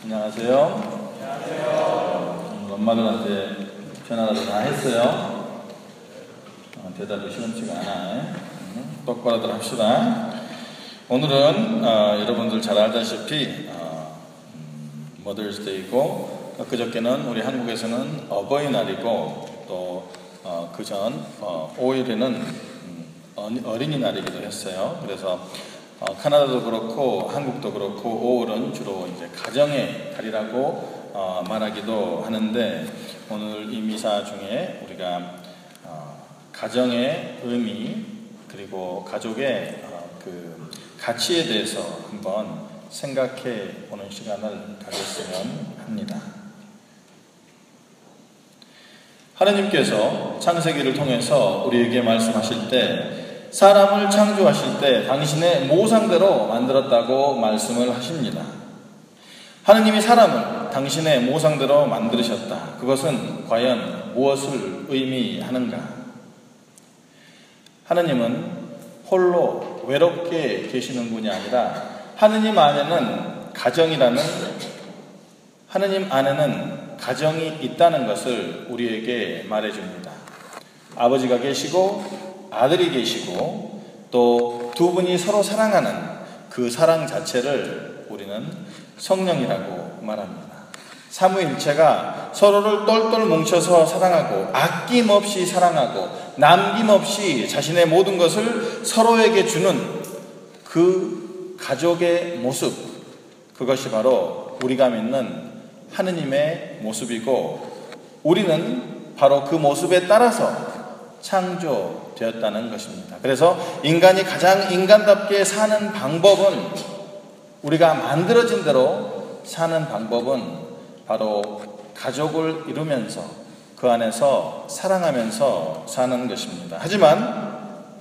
안녕하세요. 안녕하세요. 엄마들한테 전화라도 다 했어요. 대답이 시원치가 않아. 똑바로들 합시다. 오늘은 여러분들 잘 알다시피 머더스데이고, 그저께는 우리 한국에서는 어버이날이고, 또 그전 5일에는 어린이날이기도 했어요. 그래서 카나다도 그렇고 한국도 그렇고 5월은 주로 이제 가정의 달이라고 말하기도 하는데, 오늘 이 미사 중에 우리가 가정의 의미 그리고 가족의 그 가치에 대해서 한번 생각해 보는 시간을 가졌으면 합니다. 하느님께서 창세기를 통해서 우리에게 말씀하실 때, 사람을 창조하실 때 당신의 모상대로 만들었다고 말씀을 하십니다. 하느님이 사람을 당신의 모상대로 만드셨다. 그것은 과연 무엇을 의미하는가? 하느님은 홀로 외롭게 계시는 분이 아니라 하느님 안에는 가정이 있다는 것을 우리에게 말해줍니다. 아버지가 계시고 아들이 계시고, 또 두 분이 서로 사랑하는 그 사랑 자체를 우리는 성령이라고 말합니다. 삼위일체가 서로를 똘똘 뭉쳐서 사랑하고, 아낌없이 사랑하고, 남김없이 자신의 모든 것을 서로에게 주는 그 가족의 모습, 그것이 바로 우리가 믿는 하느님의 모습이고, 우리는 바로 그 모습에 따라서 창조되었다는 것입니다. 그래서 인간이 가장 인간답게 사는 방법은, 우리가 만들어진 대로 사는 방법은 바로 가족을 이루면서 그 안에서 사랑하면서 사는 것입니다. 하지만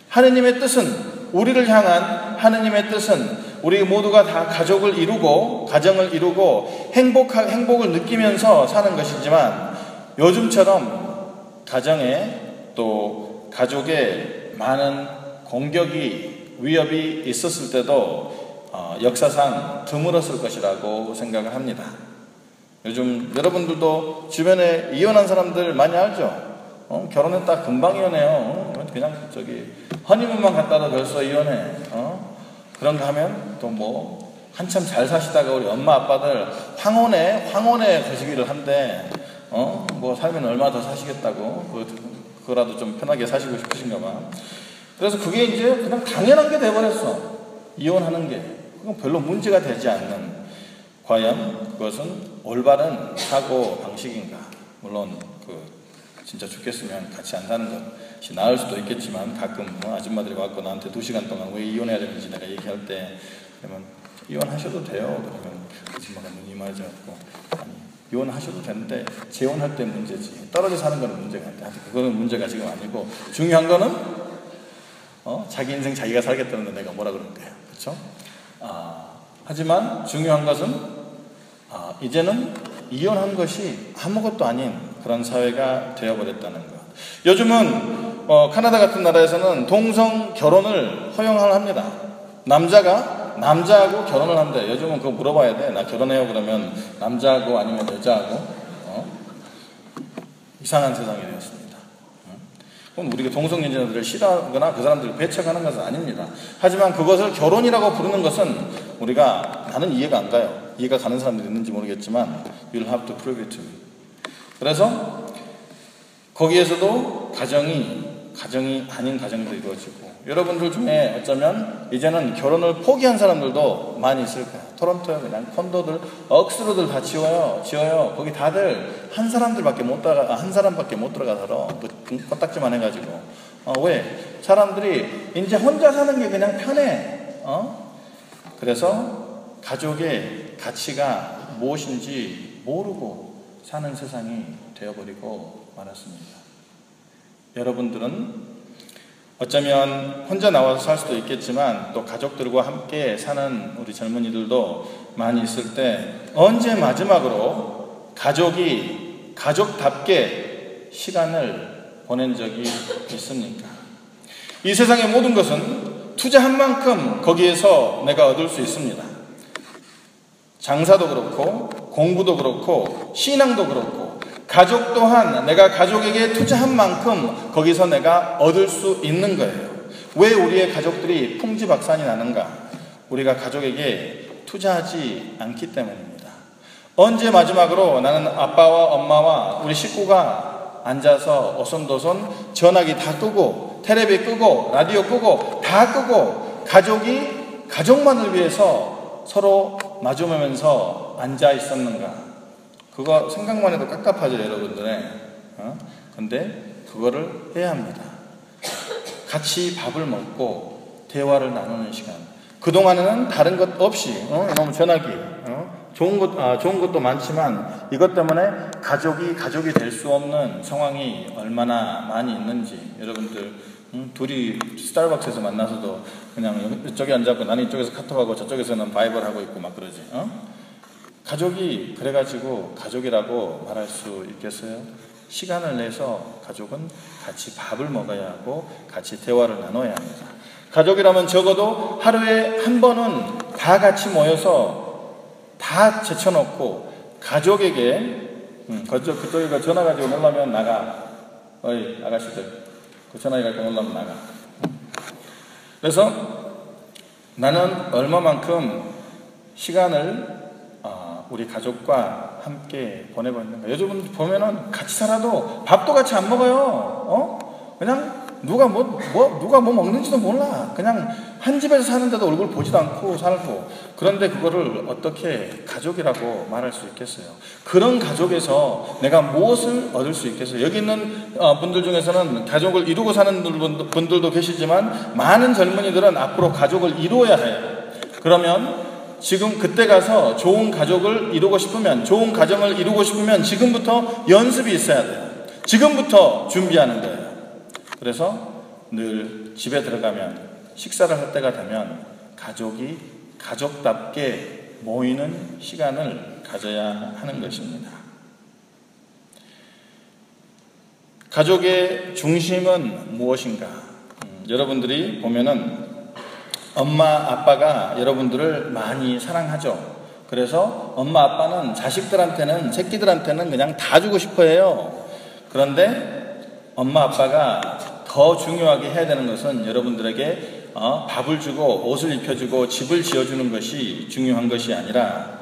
하느님의 뜻은, 우리를 향한 하느님의 뜻은 우리 모두가 다 가족을 이루고 가정을 이루고 행복을 느끼면서 사는 것이지만, 요즘처럼 가정에 또 가족에 많은 공격이, 위협이 있었을 때도 역사상 드물었을 것이라고 생각을 합니다. 요즘 여러분들도 주변에 이혼한 사람들 많이 알죠? 결혼했다 금방 이혼해요. 그냥 허니문만 갔다가 벌써 이혼해. 그런 거 하면 또 뭐 한참 잘 사시다가 우리 엄마 아빠들 황혼에 거시기를 한데, 뭐 살면 얼마 더 사시겠다고, 그거라도 좀 편하게 사시고 싶으신가 봐. 그래서 그게 이제 그냥 당연한 게 돼버렸어. 이혼하는 게. 그건 별로 문제가 되지 않는, 과연 그것은 올바른 사고 방식인가? 물론 진짜 죽겠으면 같이 안 사는 것이 나을 수도 있겠지만, 가끔 아줌마들이 와서 나한테 2시간 동안 왜 이혼해야 되는지 내가 얘기할 때, 그러면 이혼하셔도 돼요. 그러면 아줌마가 눈이 맞아갖고, 아니 이혼하셔도 되는데 재혼할 때 문제지, 떨어져 사는 거는 문제가 아니다. 그거는 문제가 지금 아니고, 중요한 거는 자기 인생 자기가 살겠다는데 내가 뭐라 그럴 거예요. 그렇죠? 하지만 중요한 것은 이제는 이혼한 것이 아무것도 아닌 그런 사회가 되어버렸다는 것. 요즘은 카나다 같은 나라에서는 동성 결혼을 허용을 합니다. 남자가 남자하고 결혼을 한대. 요즘은 그거 물어봐야 돼. 나 결혼해요 그러면 남자하고 아니면 여자하고. 이상한 세상이 되었습니다. 그럼 우리가 동성연애자들을 싫어하거나 그 사람들을 배척하는 것은 아닙니다. 하지만 그것을 결혼이라고 부르는 것은, 우리가, 나는 이해가 안 가요. 이해가 가는 사람들이 있는지 모르겠지만, you'll have to prove it to me. 그래서 거기에서도 가정이 아닌 가정도 이루어지고, 여러분들 중에 어쩌면 이제는 결혼을 포기한 사람들도 많이 있을 거예요. 토론토에 그냥 콘도들 억수로들 다 지어요. 거기 다들 한 사람밖에 못 들어가 살아. 코딱지만 해가지고. 왜? 사람들이 이제 혼자 사는 게 그냥 편해. 그래서 가족의 가치가 무엇인지 모르고 사는 세상이 되어버리고 말았습니다. 여러분들은 어쩌면 혼자 나와서 살 수도 있겠지만, 또 가족들과 함께 사는 우리 젊은이들도 많이 있을 때, 언제 마지막으로 가족답게 시간을 보낸 적이 있습니까? 이 세상의 모든 것은 투자한 만큼 거기에서 내가 얻을 수 있습니다. 장사도 그렇고 공부도 그렇고 신앙도 그렇고 가족 또한 내가 가족에게 투자한 만큼 거기서 내가 얻을 수 있는 거예요. 왜 우리의 가족들이 풍지박산이 나는가? 우리가 가족에게 투자하지 않기 때문입니다. 언제 마지막으로 나는 아빠와 엄마와 우리 식구가 앉아서 어손도손 전화기 다 끄고 텔레비 끄고 라디오 끄고 다 끄고 가족이 가족만을 위해서 서로 마주보면서 앉아 있었는가? 그거 생각만 해도 깝깝하죠, 여러분들. 근데 그거를 해야 합니다. 같이 밥을 먹고 대화를 나누는 시간. 그동안에는 다른 것 없이 너무 전화기 좋은 것도 많지만 이것 때문에 가족이 될 수 없는 상황이 얼마나 많이 있는지 여러분들 둘이 스타벅스에서 만나서도 그냥 이쪽에 앉아있고 나는 이쪽에서 카톡하고 저쪽에서는 바이벌 하고 있고 막 그러지. 가족이 그래가지고 가족이라고 말할 수 있겠어요? 시간을 내서 가족은 같이 밥을 먹어야 하고 같이 대화를 나눠야 합니다. 가족이라면 적어도 하루에 한 번은 다 같이 모여서 다 제쳐놓고 가족에게 그쪽에 전화 가지고 놀라면 나가. 어이 아가씨들 그 전화기 갈까 놀라면 나가. 그래서 나는 얼마만큼 시간을 우리 가족과 함께 보내고 있는가. 요즘 보면은 같이 살아도 밥도 같이 안 먹어요. 그냥 누가 뭐 먹는지도 몰라. 그냥 한 집에서 사는데도 얼굴 보지도 않고 살고. 그런데 그거를 어떻게 가족이라고 말할 수 있겠어요? 그런 가족에서 내가 무엇을 얻을 수 있겠어요? 여기 있는 분들 중에서는 가족을 이루고 사는 분들도 계시지만 많은 젊은이들은 앞으로 가족을 이루어야 해요. 그러면 지금 그때 가서 좋은 가족을 이루고 싶으면, 좋은 가정을 이루고 싶으면 지금부터 연습이 있어야 돼요. 지금부터 준비하는 거예요. 그래서 늘 집에 들어가면 식사를 할 때가 되면 가족이 가족답게 모이는 시간을 가져야 하는 것입니다. 가족의 중심은 무엇인가? 여러분들이 보면은 엄마, 아빠가 여러분들을 많이 사랑하죠. 그래서 엄마, 아빠는 자식들한테는, 새끼들한테는 그냥 다 주고 싶어 해요. 그런데 엄마, 아빠가 더 중요하게 해야 되는 것은 여러분들에게 밥을 주고 옷을 입혀주고 집을 지어주는 것이 중요한 것이 아니라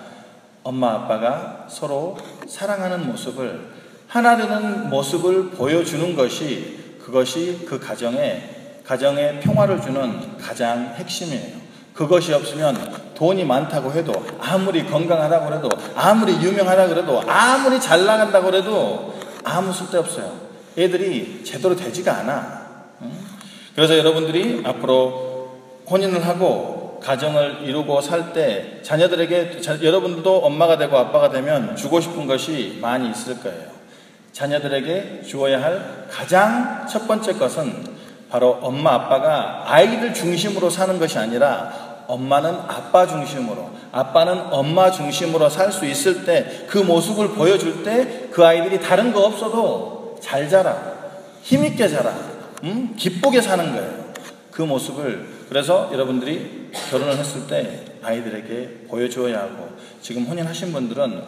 엄마, 아빠가 서로 사랑하는 모습을, 하나 되는 모습을 보여주는 것이 그것이 그 가정에 평화를 주는 가장 핵심이에요. 그것이 없으면 돈이 많다고 해도, 아무리 건강하다고 해도, 아무리 유명하다고 해도, 아무리 잘 나간다고 해도 아무 쓸데없어요. 애들이 제대로 되지가 않아. 그래서 여러분들이 앞으로 혼인을 하고 가정을 이루고 살 때 자녀들에게, 여러분들도 엄마가 되고 아빠가 되면 주고 싶은 것이 많이 있을 거예요. 자녀들에게 주어야 할 가장 첫 번째 것은 바로 엄마, 아빠가 아이들 중심으로 사는 것이 아니라 엄마는 아빠 중심으로, 아빠는 엄마 중심으로 살 수 있을 때, 그 모습을 보여줄 때 그 아이들이 다른 거 없어도 잘 자라, 힘있게 자라, 기쁘게 사는 거예요. 그 모습을. 그래서 여러분들이 결혼을 했을 때 아이들에게 보여줘야 하고, 지금 혼인하신 분들은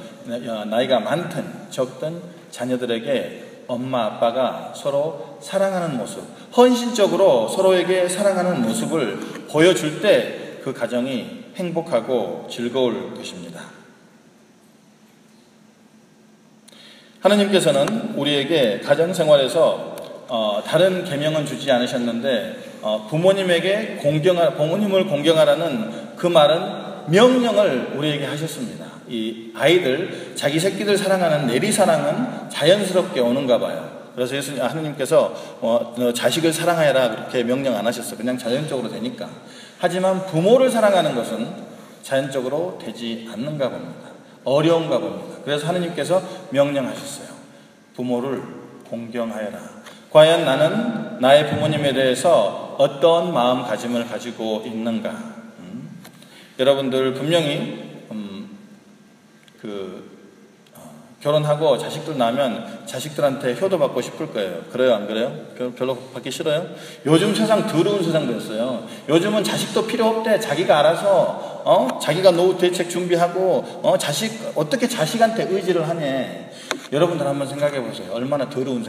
나이가 많든 적든 자녀들에게 엄마, 아빠가 서로 사랑하는 모습, 헌신적으로 서로에게 사랑하는 모습을 보여줄 때 그 가정이 행복하고 즐거울 것입니다. 하나님께서는 우리에게 가정생활에서 다른 계명은 주지 않으셨는데 부모님을 공경하라는 그 말은 명령을 우리에게 하셨습니다. 이 아이들, 자기 새끼들 사랑하는 내리사랑은 자연스럽게 오는가 봐요. 그래서 하나님께서 자식을 사랑하여라 그렇게 명령 안 하셨어요. 그냥 자연적으로 되니까. 하지만 부모를 사랑하는 것은 자연적으로 되지 않는가 봅니다. 어려운가 봅니다. 그래서 하나님께서 명령하셨어요. 부모를 공경하여라. 과연 나는 나의 부모님에 대해서 어떤 마음가짐을 가지고 있는가? 여러분들 분명히 결혼하고 자식들 낳으면 자식들한테 효도받고 싶을 거예요. 그래요, 안 그래요? 별로 받기 싫어요? 요즘 세상 더러운 세상 됐어요. 요즘은 자식도 필요 없대. 자기가 알아서 자기가 노후 대책 준비하고 어떻게 자식한테 의지를 하냐. 여러분들 한번 생각해 보세요. 얼마나 더러운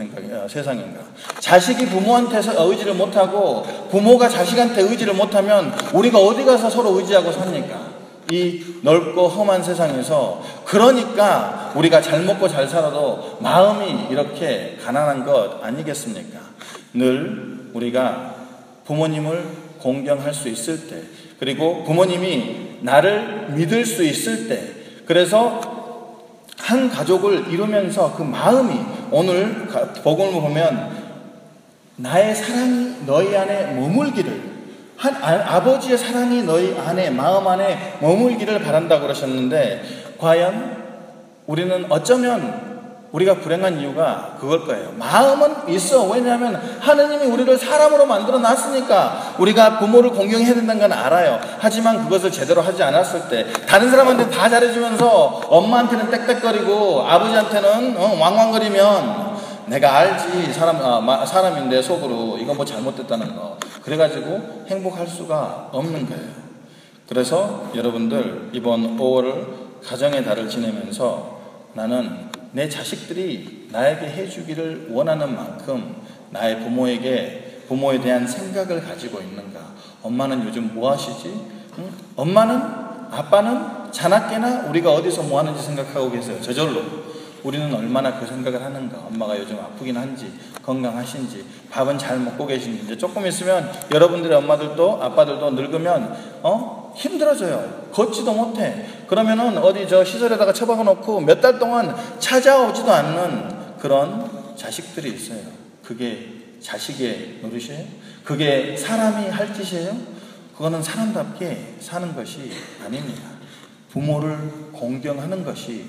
세상인가. 자식이 부모한테 의지를 못하고 부모가 자식한테 의지를 못하면 우리가 어디 가서 서로 의지하고 삽니까? 이 넓고 험한 세상에서. 그러니까 우리가 잘 먹고 잘 살아도 마음이 이렇게 가난한 것 아니겠습니까? 늘 우리가 부모님을 공경할 수 있을 때, 그리고 부모님이 나를 믿을 수 있을 때, 그래서 한 가족을 이루면서 그 마음이, 오늘 복음을 보면 나의 사랑이 너희 안에 머물기를, 아버지의 사랑이 너희 안에, 마음 안에 머물기를 바란다고 그러셨는데, 과연 우리는 어쩌면 우리가 불행한 이유가 그걸 거예요. 마음은 있어. 왜냐하면 하느님이 우리를 사람으로 만들어 놨으니까 우리가 부모를 공경해야 된다는 건 알아요. 하지만 그것을 제대로 하지 않았을 때, 다른 사람한테 다 잘해주면서 엄마한테는 땡땡거리고 아버지한테는 왕왕거리면, 내가 알지, 사람인데 속으로 이거 뭐 잘못됐다는 거, 그래가지고 행복할 수가 없는 거예요. 그래서 여러분들 이번 5월을 가정의 달을 지내면서 나는 내 자식들이 나에게 해주기를 원하는 만큼 나의 부모에 대한 생각을 가지고 있는가. 엄마는 요즘 뭐 하시지? 응? 엄마는, 아빠는 자나깨나 우리가 어디서 뭐 하는지 생각하고 계세요. 저절로. 우리는 얼마나 그 생각을 하는가. 엄마가 요즘 아프긴 한지, 건강하신지, 밥은 잘 먹고 계신지. 이제 조금 있으면 여러분들의 엄마들도 아빠들도 늙으면 힘들어져요. 걷지도 못해. 그러면은 어디 시설에다가 처박아 놓고 몇 달 동안 찾아오지도 않는 그런 자식들이 있어요. 그게 자식의 노릇이에요? 그게 사람이 할 짓이에요? 그거는 사람답게 사는 것이 아닙니다. 부모를 공경하는 것이,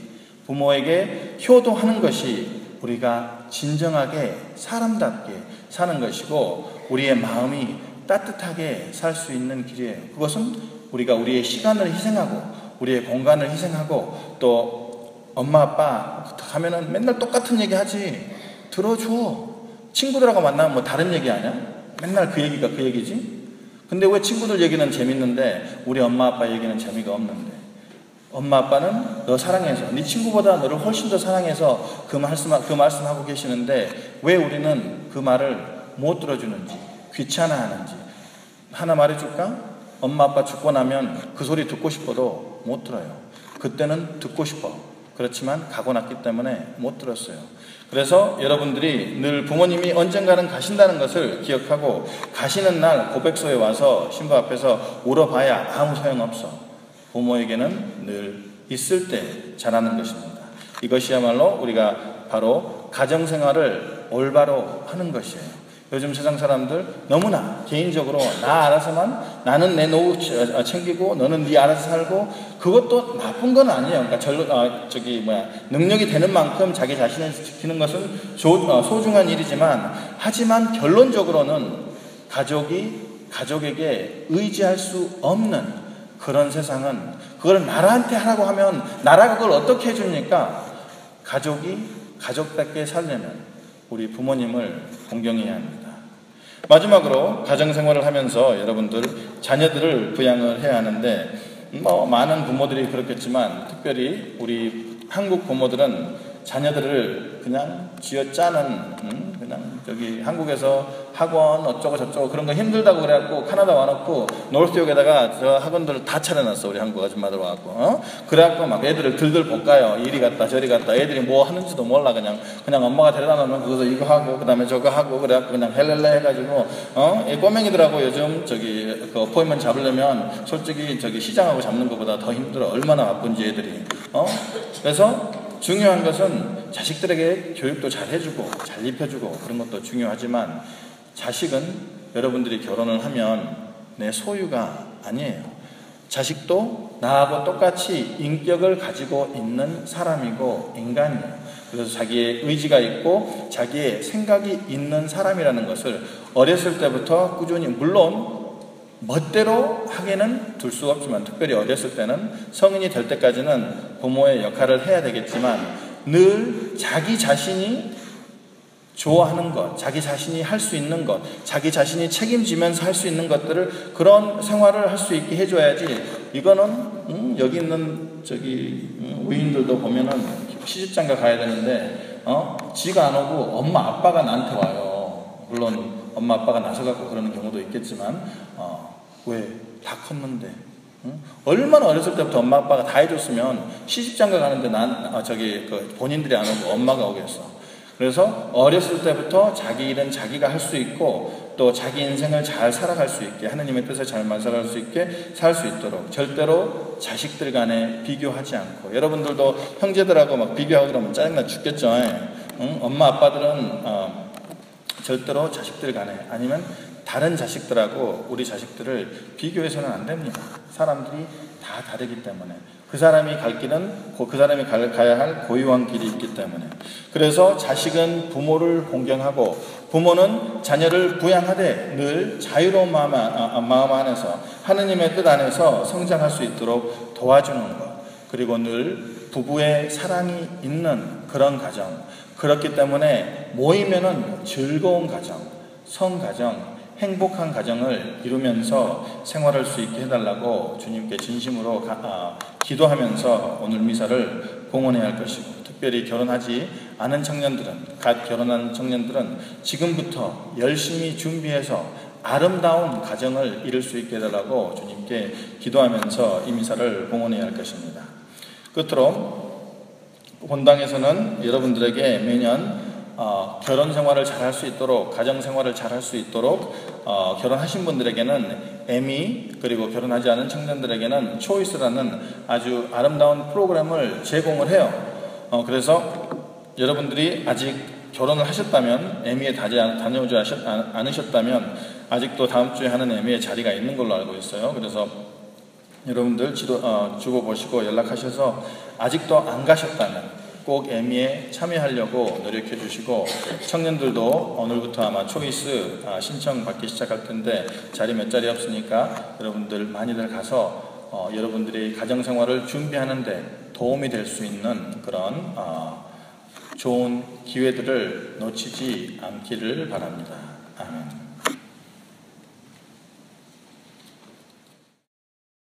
부모에게 효도하는 것이 우리가 진정하게 사람답게 사는 것이고, 우리의 마음이 따뜻하게 살 수 있는 길이에요. 그것은 우리가 우리의 시간을 희생하고 우리의 공간을 희생하고, 또 엄마 아빠 가면은 맨날 똑같은 얘기 하지. 들어줘. 친구들하고 만나면 뭐 다른 얘기 하냐? 맨날 그 얘기가 그 얘기지. 근데 왜 친구들 얘기는 재밌는데 우리 엄마 아빠 얘기는 재미가 없는데? 엄마 아빠는 너 사랑해서, 네 친구보다 너를 훨씬 더 사랑해서 그 말씀하고 계시는데 왜 우리는 그 말을 못 들어주는지, 귀찮아하는지. 하나 말해줄까? 엄마 아빠 죽고 나면 그 소리 듣고 싶어도 못 들어요. 그때는 듣고 싶어. 그렇지만 가고 났기 때문에 못 들었어요. 그래서 여러분들이 늘 부모님이 언젠가는 가신다는 것을 기억하고, 가시는 날 고백소에 와서 신부 앞에서 울어봐야 아무 소용없어. 부모에게는 늘 있을 때 잘하는 것입니다. 이것이야말로 우리가 바로 가정생활을 올바로 하는 것이에요. 요즘 세상 사람들 너무나 개인적으로 나 알아서만, 나는 내 노후 챙기고 너는 네 알아서 살고, 그것도 나쁜 건 아니에요. 그러니까 능력이 되는 만큼 자기 자신을 지키는 것은 소중한 일이지만, 하지만 결론적으로는 가족에게 의지할 수 없는 그런 세상은, 그걸 나라한테 하라고 하면 나라가 그걸 어떻게 해줍니까? 가족답게 살려면 우리 부모님을 공경해야 합니다. 마지막으로 가정생활을 하면서 여러분들 자녀들을 부양을 해야 하는데, 많은 부모들이 그렇겠지만 특별히 우리 한국 부모들은 자녀들을 그냥 쥐어짜는, 그냥 한국에서 학원 어쩌고 저쩌고 그런 거 힘들다고 그래갖고 카나다 와놓고 노스욕에다가 저 학원들을 다 차려놨어. 우리 한국 아줌마들 와갖고 그래갖고 막 애들을 들들 볶아요. 이리 갔다 저리 갔다. 애들이 뭐 하는지도 몰라. 그냥 엄마가 데려다 놓으면 거기서 이거 하고 그다음에 저거 하고, 그래갖고 그냥 헬렐레 해가지고 이 꼬맹이들하고 요즘 그 어포인트먼트 잡으려면 솔직히 시장하고 잡는 것보다 더 힘들어. 얼마나 바쁜지 애들이. 그래서 중요한 것은 자식들에게 교육도 잘 해주고 잘 입혀주고 그런 것도 중요하지만, 자식은 여러분들이 결혼을 하면 내 소유가 아니에요. 자식도 나하고 똑같이 인격을 가지고 있는 사람이고 인간이에요. 그래서 자기의 의지가 있고 자기의 생각이 있는 사람이라는 것을 어렸을 때부터 꾸준히, 물론 멋대로 하게는 둘 수가 없지만, 특별히 어렸을 때는 성인이 될 때까지는 부모의 역할을 해야 되겠지만, 늘 자기 자신이 좋아하는 것, 자기 자신이 할 수 있는 것, 자기 자신이 책임지면서 할 수 있는 것들을 그런 생활을 할 수 있게 해줘야지. 이거는 여기 있는 의인들도 보면은 시집장가 가야 되는데 지가 안 오고 엄마 아빠가 나한테 와요. 물론 엄마 아빠가 나서갖고 그러는 경우도 있겠지만 왜 다 컸는데 얼마나 어렸을 때부터 엄마 아빠가 다 해줬으면 시집장가 가는데 본인들이 안 오고 엄마가 오겠어. 그래서 어렸을 때부터 자기 일은 자기가 할 수 있고 또 자기 인생을 잘 살아갈 수 있게 하느님의 뜻에 잘 살아갈 수 있게 살 수 있도록 절대로 자식들 간에 비교하지 않고 여러분들도 형제들하고 막 비교하고 그러면 짜증나 죽겠죠. 엄마 아빠들은 절대로 자식들 간에 아니면 다른 자식들하고 우리 자식들을 비교해서는 안 됩니다. 사람들이 다 다르기 때문에 그 사람이 갈 길은 그 사람이 가야 할 고유한 길이 있기 때문에 그래서 자식은 부모를 공경하고 부모는 자녀를 부양하되 늘 자유로운 마음 안에서 하느님의 뜻 안에서 성장할 수 있도록 도와주는 것 그리고 늘 부부의 사랑이 있는 그런 가정 그렇기 때문에 모이면은 즐거운 가정, 성가정 행복한 가정을 이루면서 생활할 수 있게 해달라고 주님께 진심으로 기도하면서 오늘 미사를 봉헌해야 할 것이고 특별히 결혼하지 않은 청년들은 갓 결혼한 청년들은 지금부터 열심히 준비해서 아름다운 가정을 이룰 수 있게 해달라고 주님께 기도하면서 이 미사를 봉헌해야 할 것입니다. 끝으로 본당에서는 여러분들에게 매년 결혼 생활을 잘 할 수 있도록 가정 생활을 잘 할 수 있도록 결혼하신 분들에게는 에미 그리고 결혼하지 않은 청년들에게는 초이스라는 아주 아름다운 프로그램을 제공을 해요. 그래서 여러분들이 아직 결혼을 하셨다면 에미에 다녀오지 않으셨다면 아직도 다음 주에 하는 에미의 자리가 있는 걸로 알고 있어요. 그래서 여러분들 주고 보시고 연락하셔서 아직도 안 가셨다면 꼭 에미에 참여하려고 노력해 주시고 청년들도 오늘부터 아마 초이스 신청 받기 시작할 텐데 자리 몇 자리 없으니까 여러분들 많이들 가서 여러분들이 가정생활을 준비하는데 도움이 될 수 있는 그런 좋은 기회들을 놓치지 않기를 바랍니다. 아멘.